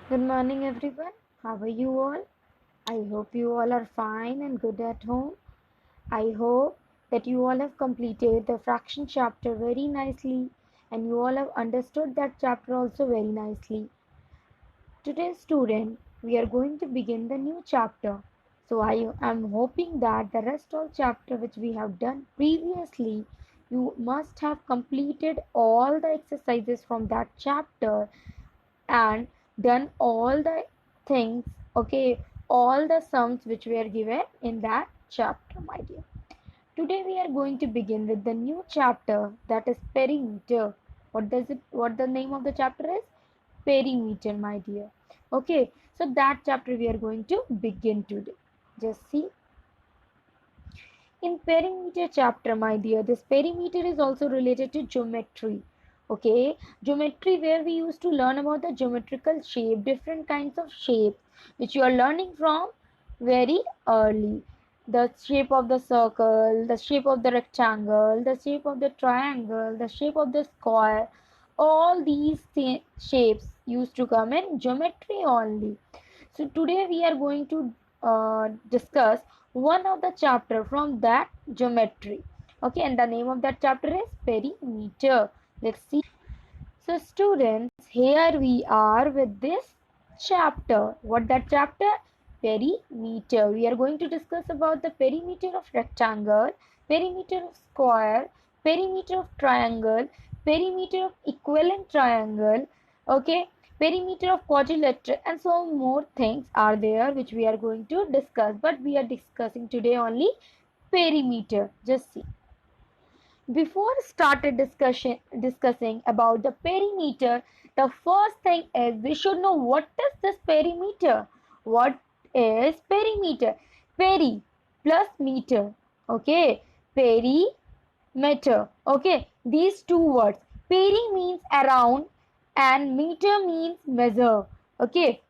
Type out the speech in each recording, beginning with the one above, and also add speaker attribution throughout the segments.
Speaker 1: Good morning, everyone. How are you all? I hope you all are fine and good at home. I hope that you all have completed the fraction chapter very nicely and you all have understood that chapter also very nicely. Today, student, we are going to begin the new chapter. So I am hoping that the rest of chapter which we have done previously, you must have completed all the exercises from that chapter and done all the things, okay, all the sums which were given in that chapter, my dear. Today we are going to begin with the new chapter, that is perimeter. What the name of the chapter is? Perimeter, my dear. Okay, so that chapter we are going to begin today. Just see, in perimeter chapter, my dear, this perimeter is also related to geometry. Okay, geometry where we used to learn about the geometrical shape, different kinds of shapes, which you are learning from very early. The shape of the circle, the shape of the rectangle, the shape of the triangle, the shape of the square. All these shapes used to come in geometry only. So today we are going to discuss one of the chapter from that geometry. Okay, and the name of that chapter is perimeter. Let's see. So students, here we are with this chapter. What that chapter? Perimeter. We are going to discuss about the perimeter of rectangle, perimeter of square, perimeter of triangle, perimeter of equivalent triangle, okay, perimeter of quadrilateral, and so more things are there which we are going to discuss. But we are discussing today only perimeter. Just see. Before started discussing about the perimeter, the first thing is we should know what is this perimeter. What is perimeter? Peri plus meter. Okay, perimeter. Okay, these two words. Peri means around and meter means measure. Okay,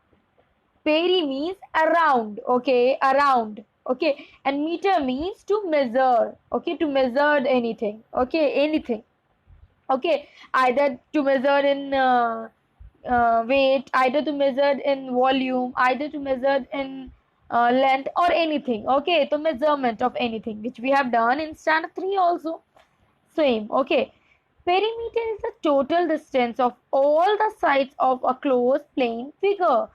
Speaker 1: peri means around, okay, around, okay, and meter means to measure, okay, to measure anything, okay, anything, okay, either to measure in weight, either to measure in volume, either to measure in length or anything, okay, so measurement of anything which we have done in standard 3 also. Same, okay. Perimeter is the total distance of all the sides of a closed plane figure.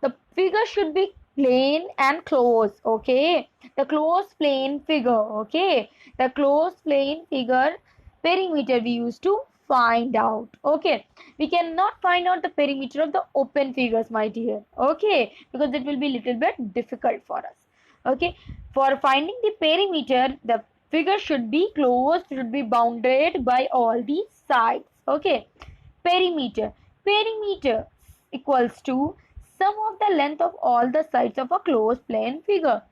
Speaker 1: The figure should be plane and closed, okay. The closed plane figure, okay. The closed plane figure perimeter we used to find out, okay. We cannot find out the perimeter of the open figures, my dear, okay, because it will be little bit difficult for us, okay. For finding the perimeter, the figure should be closed, should be bounded by all the sides. Okay. Perimeter. Perimeter equals to sum of the length of all the sides of a closed plane figure.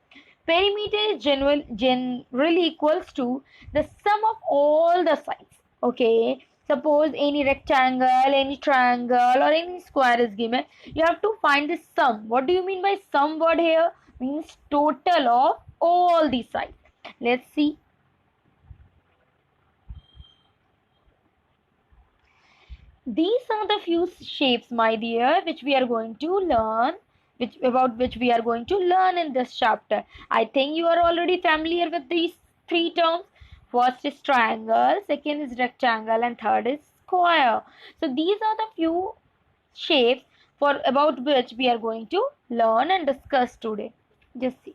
Speaker 1: Perimeter is generally equals to the sum of all the sides. Okay. Suppose any rectangle, any triangle, or any square is given. You have to find the sum. What do you mean by sum word here? Means total of all the sides. Let's see. These are the few shapes, my dear, which we are going to learn, which we are going to learn in this chapter. I think you are already familiar with these three terms. First is triangle, second is rectangle, and third is square. So these are the few shapes for about which we are going to learn and discuss today. Just see.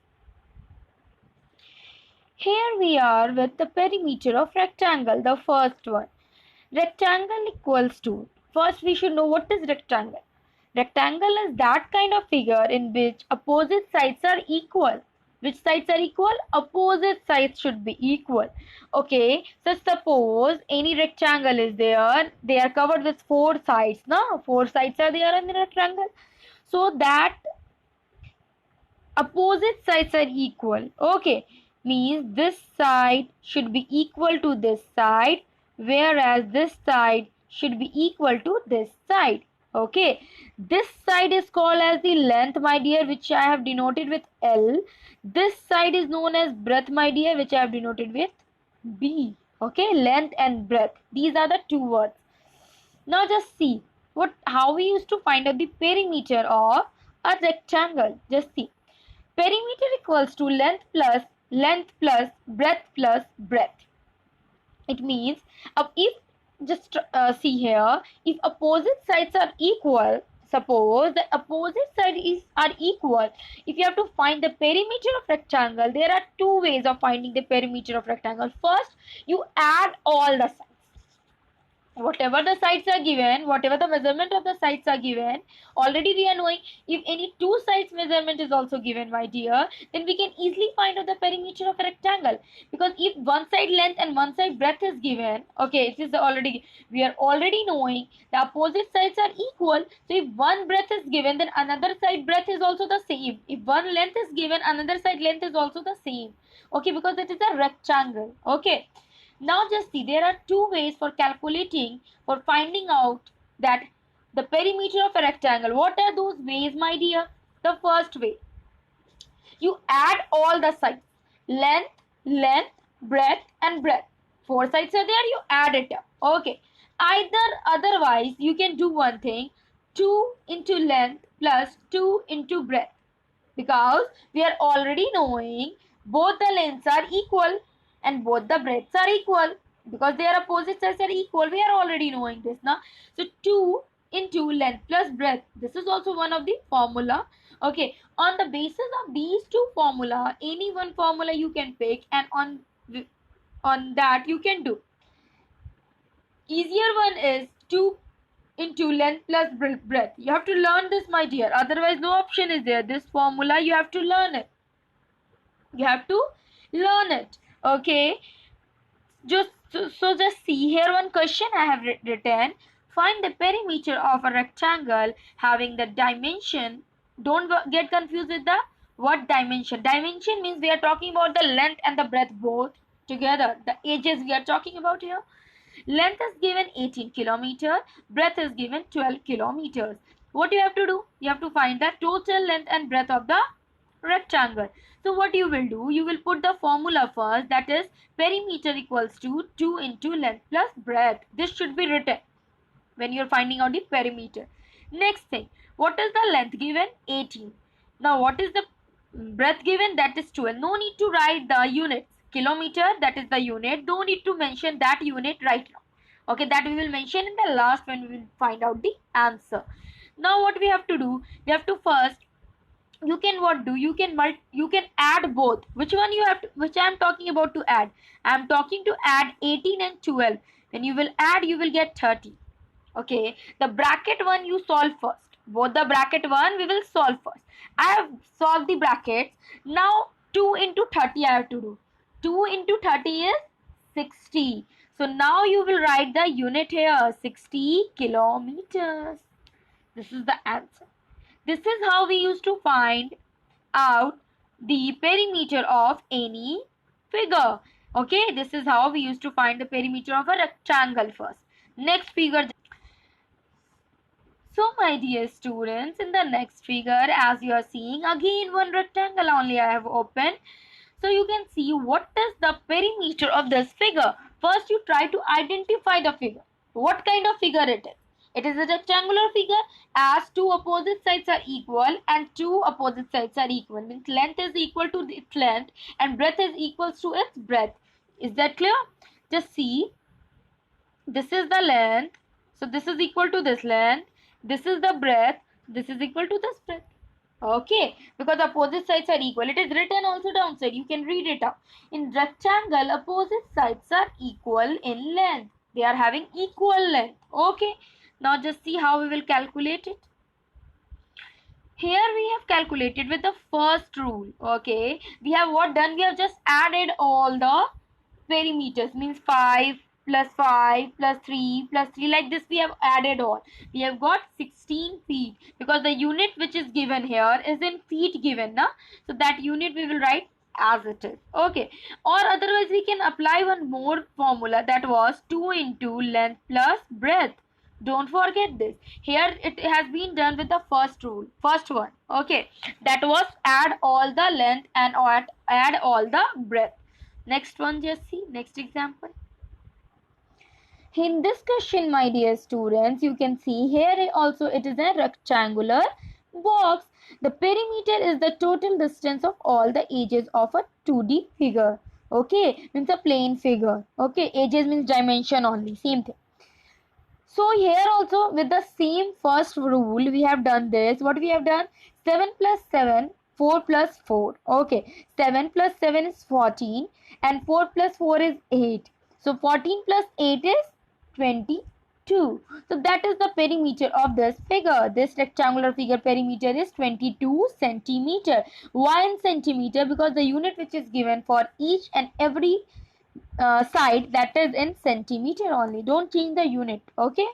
Speaker 1: Here we are with the perimeter of rectangle, the first one. Rectangle equals to, first we should know what is rectangle. Rectangle is that kind of figure in which opposite sides are equal. Which sides are equal? Opposite sides should be equal. Okay, so suppose any rectangle is there, they are covered with four sides. No, four sides are there in the rectangle. So that opposite sides are equal. Okay, means this side should be equal to this side, whereas this side should be equal to this side. Okay, this side is called as the length, my dear, which I have denoted with L. This side is known as breadth, my dear, which I have denoted with B. Okay, length and breadth, these are the two words. Now just see, how we used to find out the perimeter of a rectangle. Just see. Perimeter equals to length plus breadth. It means if just see here, if opposite sides are equal, suppose the opposite side are equal, if you have to find the perimeter of rectangle, there are two ways of finding the perimeter of rectangle. First, you add all the sides, whatever the sides are given, whatever the measurement of the sides are given. Already we are knowing, if any two sides measurement is also given, my dear, then we can easily find out the perimeter of a rectangle. Because if one side length and one side breadth is given, okay, it is already, we are already knowing the opposite sides are equal. So if one breadth is given, then another side breadth is also the same. If one length is given, another side length is also the same. Okay, because it is a rectangle. Okay, now just see, there are two ways for calculating, for finding out that the perimeter of a rectangle. What are those ways, my dear? The first way, you add all the sides, length, breadth and breadth. Four sides are there, you add it up. Okay. Otherwise, you can do one thing, 2 into length plus 2 into breadth. Because we are already knowing both the lengths are equal and both the breadths are equal, because their opposite sides are equal. We are already knowing this now. So 2 into length plus breadth, this is also one of the formula. Okay, on the basis of these two formula, any one formula you can pick, and on that you can do. Easier one is 2 into length plus breadth. You have to learn this, my dear, otherwise no option is there. This formula you have to learn it. You have to learn it. Okay, just see here, one question I have written. Find the perimeter of a rectangle having the dimension. Don't get confused with the what dimension. Dimension means we are talking about the length and the breadth both together, the edges we are talking about here. Length is given 18 kilometers, breadth is given 12 kilometers. What you have to do? You have to find the total length and breadth of the rectangle. So what you will do? You will put the formula first, that is perimeter equals to 2 into length plus breadth. This should be written when you are finding out the perimeter. Next thing, what is the length given? 18. Now what is the breadth given? That is 12. No need to write the units. Kilometer, that is the unit. Don't need to mention that unit right now. Okay, that we will mention in the last when we will find out the answer. Now what we have to do? We have to first, you can what do? You can add both. Which one you have to, which I am talking about to add? I am talking to add 18 and 12. When you will add, you will get 30. Okay, the bracket one you solve first. Both the bracket one we will solve first. I have solved the brackets. Now 2 into 30 I have to do. 2 into 30 is 60. So now you will write the unit here, 60 kilometers. This is the answer. This is how we used to find out the perimeter of any figure. Okay, this is how we used to find the perimeter of a rectangle first. Next figure. So my dear students, in the next figure, as you are seeing, again one rectangle only I have opened. So you can see what is the perimeter of this figure. First you try to identify the figure. What kind of figure it is? It is a rectangular figure, as two opposite sides are equal and two opposite sides are equal. Means length is equal to its length and breadth is equal to its breadth. Is that clear? Just see. This is the length. So this is equal to this length. This is the breadth. This is equal to this breadth. Okay, because opposite sides are equal. It is written also downside. You can read it out. In rectangle, opposite sides are equal in length. They are having equal length. Okay, now just see how we will calculate it. Here we have calculated with the first rule. Okay, we have what done? We have just added all the perimeters. Means 5 plus 5 plus 3 plus 3, like this we have added all. We have got 16 feet, because the unit which is given here is in feet given, na? So that unit we will write as it is. Okay, or otherwise we can apply one more formula, that was 2 into length plus breadth. Don't forget this. Here it has been done with the first rule, first one. Okay, that was add all the length and add all the breadth. Next one, just see, next example. In this question, my dear students, you can see here also it is a rectangular box. The perimeter is the total distance of all the edges of a 2D figure. Okay, means a plane figure. Okay, edges means dimension only, same thing. So here also with the same first rule we have done this. What we have done? 7 plus 7, 4 plus 4. Okay, 7 plus 7 is 14 and 4 plus 4 is 8. So 14 plus 8 is 22. So that is the perimeter of this figure. This rectangular figure perimeter is 22 centimeter. Why in centimeter? Because the unit which is given for each and every side, that is in centimeter only. Don't change the unit. Okay,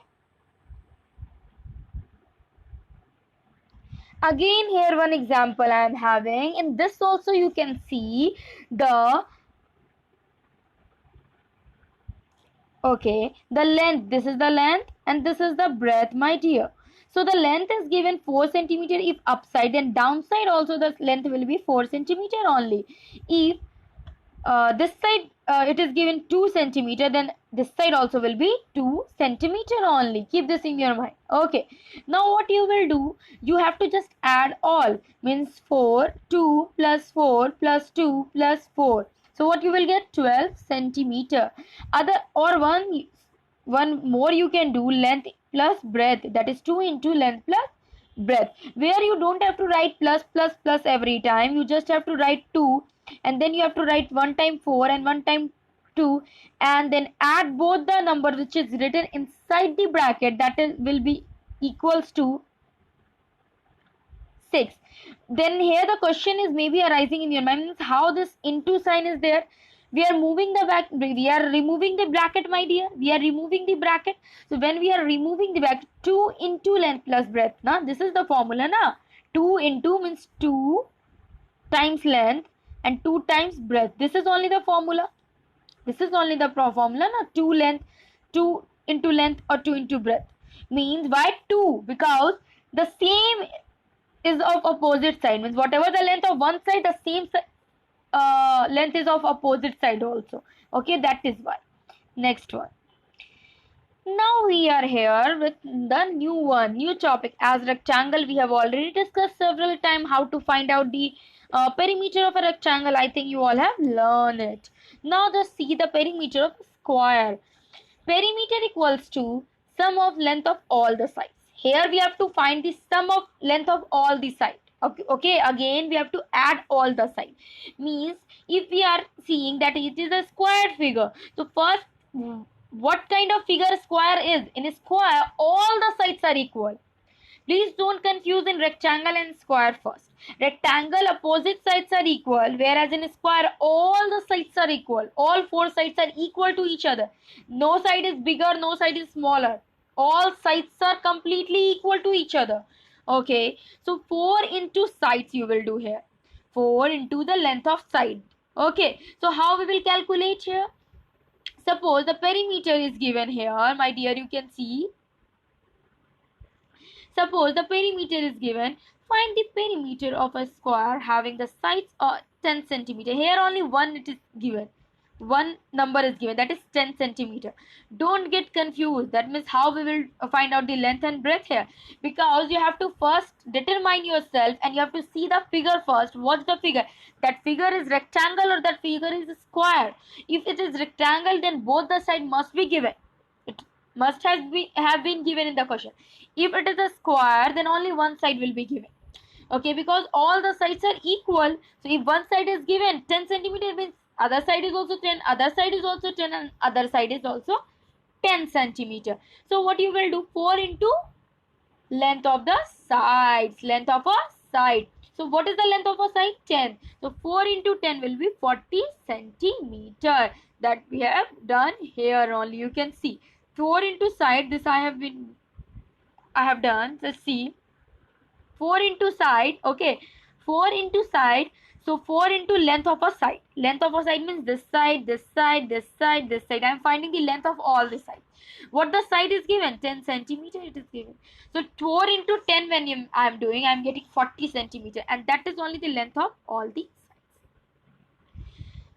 Speaker 1: again here one example I am having. In this also you can see the the length. This is the length and this is the breadth, my dear. So the length is given 4 centimeter if upside, and downside also the length will be 4 centimeter only. If this side it is given 2 centimeter, then this side also will be 2 centimeter only. Keep this in your mind. Okay, now what you will do, you have to just add all, means 4 2 plus 4 plus 2 plus 4. So what you will get? 12 centimeter. Other or one more you can do, length plus breadth, that is 2 into length plus breadth, where you don't have to write plus plus plus every time. You just have to write 2, and then you have to write 1 time 4 and 1 time 2, and then add both the number which is written inside the bracket, that is will be equals to 6. Then here the question is maybe arising in your mind, how this into sign is there. We are moving the back, we are removing the bracket, my dear. We are removing the bracket. So when we are removing the bracket, 2 into length plus breadth, na, this is the formula, na. 2 into means 2 times length and 2 times breadth. This is only the formula. This is only the formula, na. 2 into length or 2 into breadth. Means why 2? Because the same is of opposite side, means whatever the length of one side, the same length is of opposite side also. Okay, that is why. Next one. Now we are here with the new topic. As rectangle, we have already discussed several times how to find out the perimeter of a rectangle. I think you all have learned it. Now just see the perimeter of a square. Perimeter equals to sum of length of all the sides. Here we have to find the sum of length of all the sides. Okay, again we have to add all the sides. Means if we are seeing that it is a square figure, so first, what kind of figure square is? In a square, all the sides are equal. Please don't confuse in rectangle and square first. Rectangle opposite sides are equal, whereas in a square all the sides are equal. All 4 sides are equal to each other. No side is bigger, no side is smaller. All sides are completely equal to each other. Okay, so 4 into sides you will do here. 4 into the length of side. Okay, so how we will calculate here? Suppose the perimeter is given here, my dear, you can see. Suppose the perimeter is given. Find the perimeter of a square having the sides 10 centimeter. Here only one it is given. One number is given, that is 10 centimeter. Don't get confused. That means how we will find out the length and breadth here. Because you have to first determine yourself and you have to see the figure first. What's the figure? That figure is rectangle or that figure is square. If it is rectangle, then both the sides must be given. It must have been given in the question. If it is a square, then only one side will be given. Okay, because all the sides are equal. So if one side is given 10 centimeter, means other side is also 10, other side is also 10, and other side is also 10 centimeter. So what you will do? 4 into length of the sides. Length of a side. So what is the length of a side? 10. So 4 into 10 will be 40 centimeter. That we have done here only. You can see 4 into side. This I have done. Let's see. 4 into side. Okay, 4 into side. So 4 into length of a side. Length of a side means this side, this side, this side, this side. I am finding the length of all the sides. What the side is given? 10 centimeter it is given. So 4 into 10 when I am doing, I am getting 40 centimeter, and that is only the length of all the sides.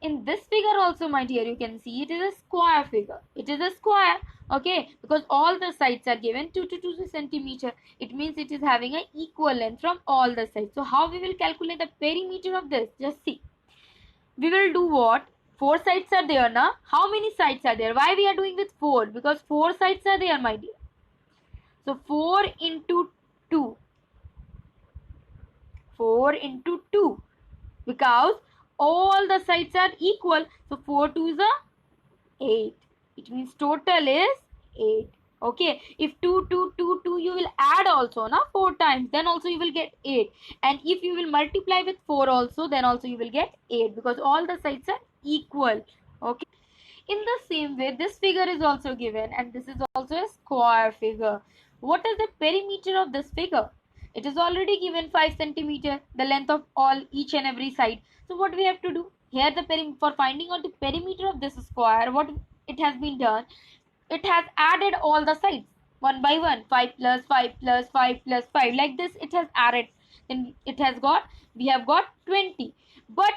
Speaker 1: in this figure also, my dear, you can see it is a square figure. It is a square, okay, because all the sides are given 2 to 2 centimeter. It means it is having an equal length from all the sides. So how we will calculate the perimeter of this? Just see. We will do what? 4 sides are there now. How many sides are there? Why we are doing with 4? Because 4 sides are there, my dear. So 4 into 2. 4 into 2. Because all the sides are equal. So 4 2 is a 8. It means total is 8. Okay, if 2 2 2 2 you will add also na 4 times, then also you will get 8. And if you will multiply with 4 also, then also you will get 8, because all the sides are equal. Okay, in the same way this figure is also given, and this is also a square figure. What is the perimeter of this figure? It is already given 5 centimeter, the length of all each and every side. So what we have to do here, for finding out the perimeter of this square, what it has been done, it has added all the sides one by one, 5 plus 5 plus 5 plus 5, like this it has added. Then it has got, we have got 20. But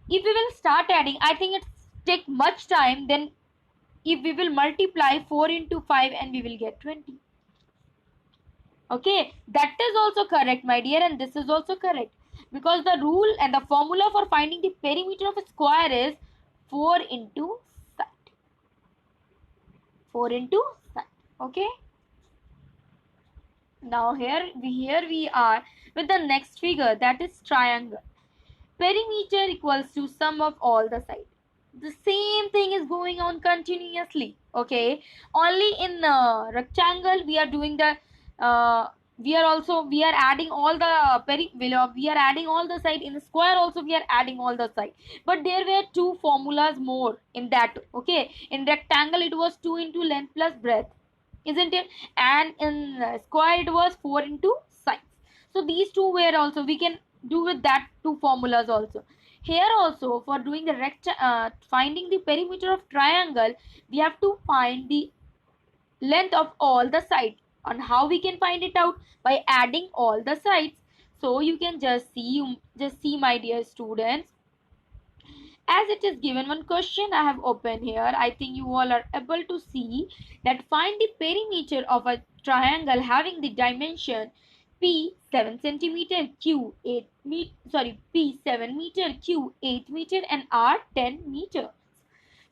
Speaker 1: if we will start adding, I think it take much time. Then if we will multiply 4 into 5, and we will get 20. Okay, that is also correct, my dear, and this is also correct, because the rule and the formula for finding the perimeter of a square is 4 into side. 4 into side. Okay, now here we are with the next figure, that is triangle. Perimeter equals to sum of all the sides. The same thing is going on continuously. Okay, only in rectangle we are doing the we are adding all the we are adding all the side. In the square also we are adding all the side, but there were two formulas more in that. Okay, in rectangle it was 2 into length plus breadth, isn't it? And in square it was 4 into size. So these two were also, we can do with that two formulas also. Here also, for doing the finding the perimeter of triangle, we have to find the length of all the sides. And how we can find it out? By adding all the sides. So you can just see, my dear students, as it is given one question I have opened here. I think you all are able to see that find the perimeter of a triangle having the dimension P 7 centimeter, Q 8 P 7 meter, Q 8 meter, and R 10 meter.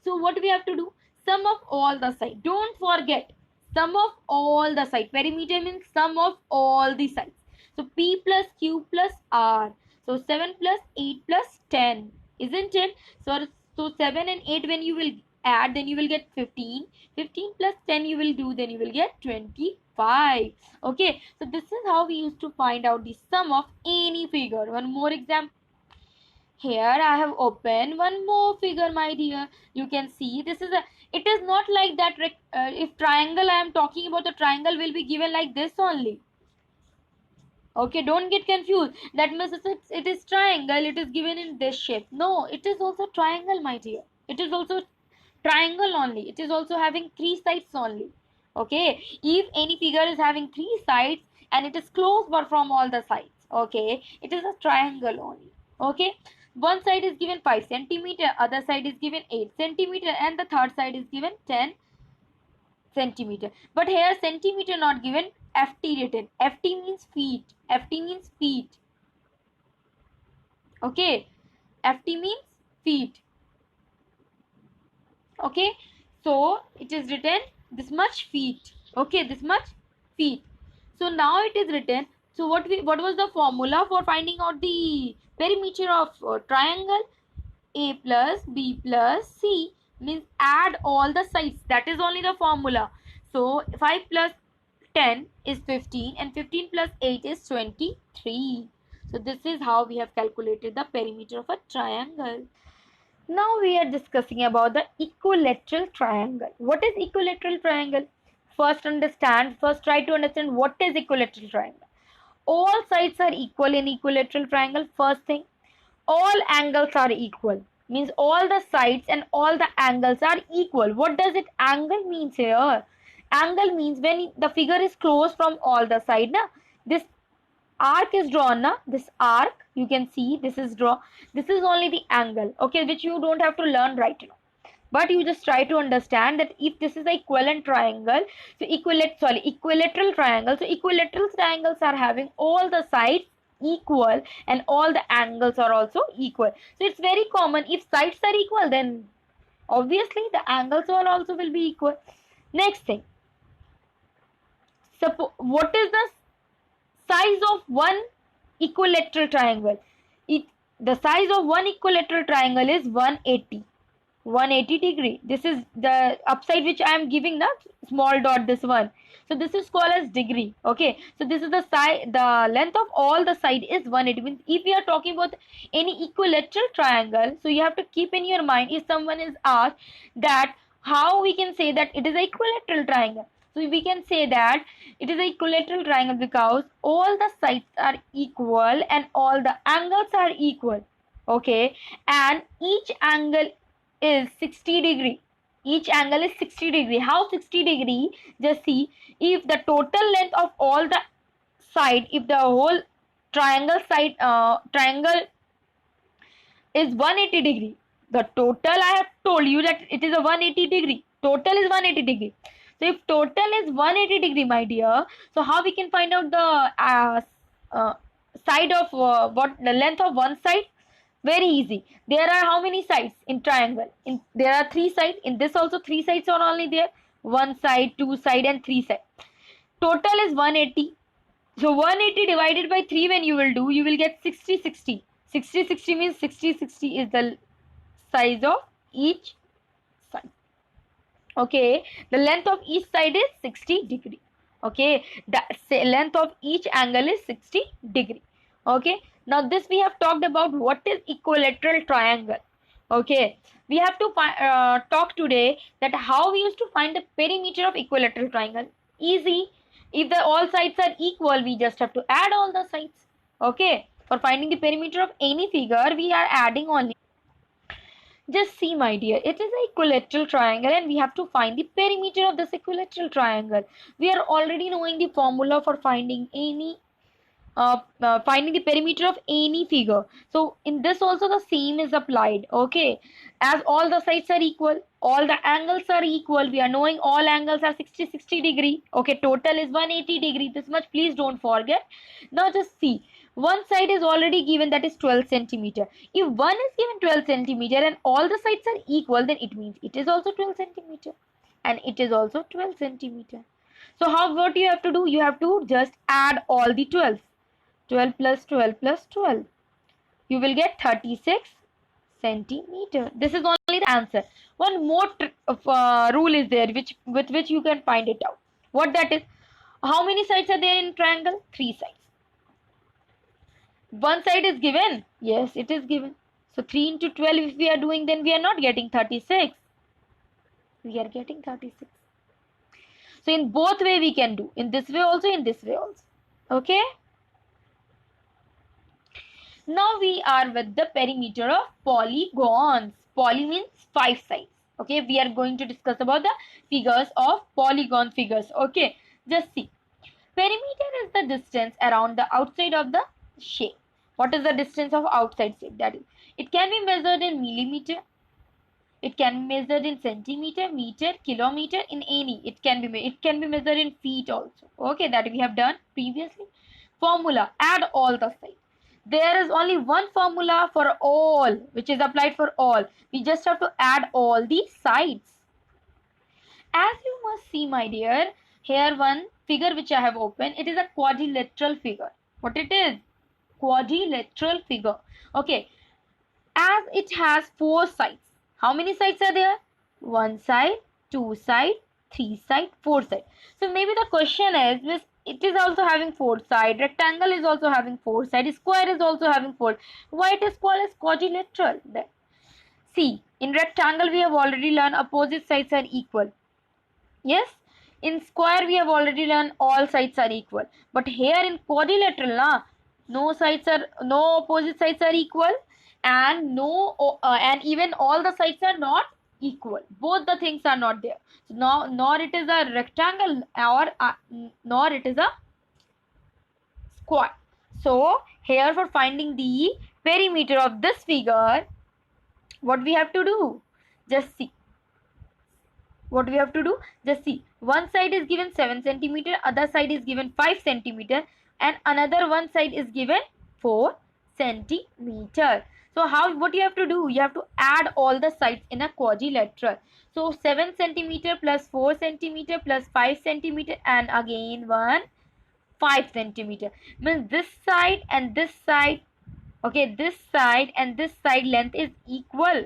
Speaker 1: So what we have to do? Sum of all the sides. Don't forget, sum of all the sides. Perimeter means sum of all the sides. So P plus Q plus R. So 7 plus 8 plus 10. Isn't it? So 7 and 8 when you will add, then you will get 15. 15 plus 10 you will do, then you will get 25. Okay. So this is how we used to find out the sum of any figure. One more example. Here I have opened one more figure, my dear. You can see this is it is not like that. If triangle I am talking about, the triangle will be given like this only. Okay, don't get confused. That means it is triangle, it is given in this shape. No, it is also triangle, my dear. It is also triangle only. It is also having 3 sides only. Okay, if any figure is having 3 sides and it is closed but from all the sides, okay, it is a triangle only. Okay, one side is given 5 centimeter, other side is given 8 centimeter, and the third side is given 10 centimeter. But here centimeter not given, ft written. Ft means feet. Ft means feet. Okay, ft means feet. Okay, so it is written this much feet. Okay, this much feet. So now it is written. So what was the formula for finding out the perimeter of triangle? A plus B plus C means add all the sides. That is only the formula. So 5 plus 10 is 15, and 15 plus 8 is 23. So this is how we have calculated the perimeter of a triangle. Now we are discussing about the equilateral triangle. What is equilateral triangle? First try to understand what is equilateral triangle. All sides are equal in equilateral triangle. First thing, all angles are equal. Means all the sides and all the angles are equal. What does it angle means here? Angle means when the figure is closed from all the side, this arc is drawn na, this arc you can see, this is draw, this is only the angle, okay, which you don't have to learn right now, but you just try to understand that if this is a equivalent triangle, so equilateral triangle, so equilateral triangles are having all the sides equal and all the angles are also equal. So it's very common, if sides are equal, then obviously the angles also will be equal. Next thing, what is the size of one equilateral triangle? The size of one equilateral triangle is 180 degree. This is the upside which I am giving the small dot, this one. So this is called as degree. Okay, so this is the side, the length of all the side is 180. Means if we are talking about any equilateral triangle, so you have to keep in your mind, if someone is asked that how we can say that it is an equilateral triangle, so we can say that it is an equilateral triangle because all the sides are equal and all the angles are equal. Okay, and each angle is 60 degree. Each angle is 60 degree. How 60 degree? Just see, if the total length of all the side, if the whole triangle side triangle is 180 degree, the total, I have told you that it is a 180 degree, total is 180 degree. So if total is 180 degree, my dear, so how we can find out the uh, side of what the length of one side? Very easy. There are how many sides in triangle? There are three sides. In this also three sides are only there. One side, two side, and three side. Total is 180. So 180 divided by 3 when you will do, you will get 60 60. 60 60 means 60 60 is the size of each side. Okay, the length of each side is 60 degree. Okay, the length of each angle is 60 degree. Okay, now this we have talked about what is equilateral triangle. Okay, we have to talk today that how we used to find the perimeter of equilateral triangle. Easy, if the all sides are equal, we just have to add all the sides. Okay, for finding the perimeter of any figure, we are adding only. Just see, my dear, it is an equilateral triangle and we have to find the perimeter of this equilateral triangle. We are already knowing the formula for finding any finding the perimeter of any figure. So in this also the same is applied. Okay, as all the sides are equal, all the angles are equal, we are knowing all angles are 60 60 degree. Okay, total is 180 degree. This much please don't forget. Now just see, one side is already given, that is 12 centimeter. If one is given 12 centimeter and all the sides are equal, then it means it is also 12 centimeter and it is also 12 centimeter. So what you have to do? You have to just add all the 12. 12 plus 12 plus 12. You will get 36 centimeter. This is only the answer. One more rule is there with which you can find it out. What that is? How many sides are there in triangle? 3 sides. One side is given. Yes, it is given. So 3 into 12 if we are doing, then we are not getting 36. We are getting 36. So in both way we can do. In this way also, in this way also. Okay. Now we are with the perimeter of polygons. Poly means 5 sides. Okay, we are going to discuss about the figures of polygon figures. Okay, just see. Perimeter is the distance around the outside of the shape. What is the distance of outside shape? That is, it can be measured in millimeter. It can be measured in centimeter, meter, kilometer, in any. It can be measured in feet also. Okay, that we have done previously. Formula: add all the sides. There is only one formula for all, which is applied for all. We just have to add all the sides. As you must see, my dear, here one figure which I have opened, it is a quadrilateral figure. What it is? Quadrilateral figure. Okay, as it has 4 sides. How many sides are there? 1 side, 2 side, 3 side, 4 side. So maybe the question is, it is also having 4 side, rectangle is also having 4 side, square is also having 4. Why it is called as quadrilateral? Then see, in rectangle we have already learned opposite sides are equal. Yes, in square we have already learned all sides are equal. But here in quadrilateral, no opposite sides are equal, and and even all the sides are not equal. Both the things are not there. So nor it is a rectangle or nor it is a square. So here, for finding the perimeter of this figure, what we have to do? Just see. What we have to do? Just see. One side is given 7 centimeter, other side is given 5 centimeter, and another one side is given 4 centimeter. So what you have to do? You have to add all the sides in a quadrilateral. So 7 centimeter plus 4 centimeter plus 5 centimeter and again 5 centimeter. Means this side and this side, okay, this side and this side length is equal.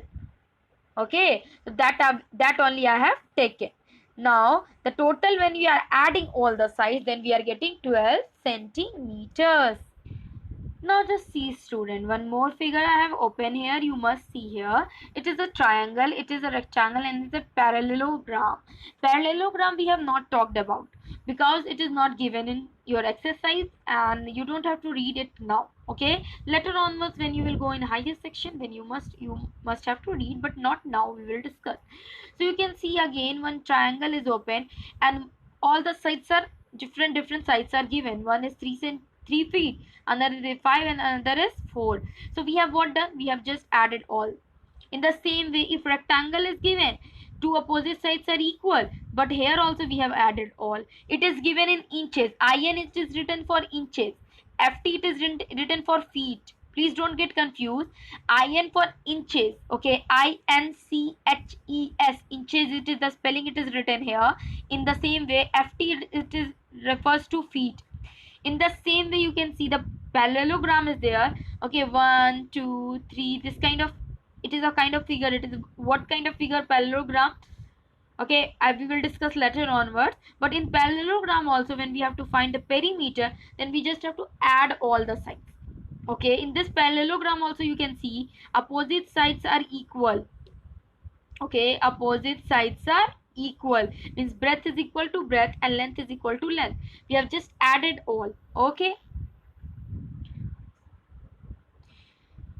Speaker 1: Okay, so that only I have taken. Now the total, when we are adding all the sides, then we are getting 12 centimeters. Now just see, student, one more figure I have open here. You must see here. It is a triangle, it is a rectangle, and it is a parallelogram. Parallelogram we have not talked about because it is not given in your exercise and you don't have to read it now. Okay, later onwards when you will go in higher section, then you must have to read, but not now. We will discuss. So you can see again one triangle is open and all the sides are different sides are given. One is 3 feet, another is 5, and another is 4. So we have what done? We have just added all. In the same way, if rectangle is given, two opposite sides are equal, but here also we have added all. It is given in inches. IN it is written for inches. FT it is written for feet. Please don't get confused. IN for inches. Okay, INCHES, inches, it is the spelling, it is written here. In the same way, FT it is refers to feet. In the same way, you can see the parallelogram is there. Okay, 1 2 3, this kind of, it is a kind of figure. It is what kind of figure? Parallelogram. Okay, we will discuss later onwards. But in parallelogram also, when we have to find the perimeter, then we just have to add all the sides. Okay, in this parallelogram also you can see opposite sides are equal. Okay, opposite sides are equal, means breadth is equal to breadth and length is equal to length. We have just added all. Okay,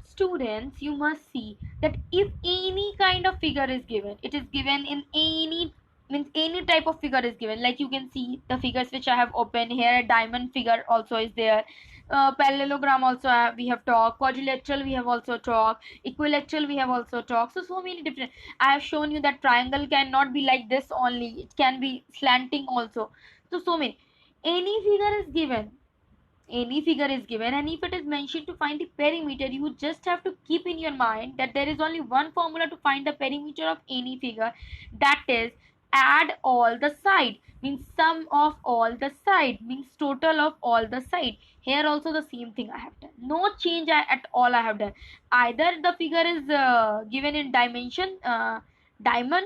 Speaker 1: students, you must see that if any kind of figure is given, it is given in any, means any type of figure is given, like you can see the figures which I have opened here. A diamond figure also is there. Parallelogram also we have talked. Quadrilateral we have also talked. Equilateral we have also talked. So many different. I have shown you that triangle cannot be like this only. It can be slanting also. So many. Any figure is given. Any figure is given, and if it is mentioned to find the perimeter, you just have to keep in your mind that there is only one formula to find the perimeter of any figure. That is, add all the side, means sum of all the side, means total of all the side. Here also the same thing I have done. No change at all I have done. Either the figure is given in diamond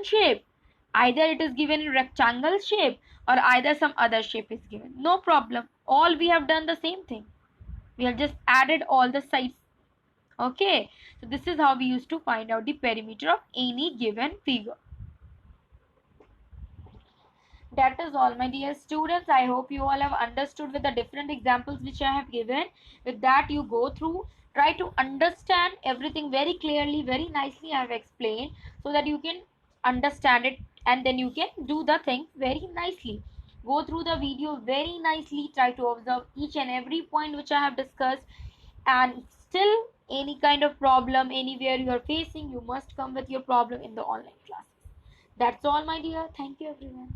Speaker 1: shape, either it is given in rectangle shape, or either some other shape is given. No problem. All we have done the same thing. We have just added all the sides. Okay. So this is how we used to find out the perimeter of any given figure. That is all, my dear students. I hope you all have understood with the different examples which I have given. With that, you go through, try to understand everything very clearly, very nicely I have explained, so that you can understand it and then you can do the things very nicely. Go through the video very nicely, try to observe each and every point which I have discussed, and still any kind of problem anywhere you are facing, you must come with your problem in the online classes. That's all, my dear. Thank you, everyone.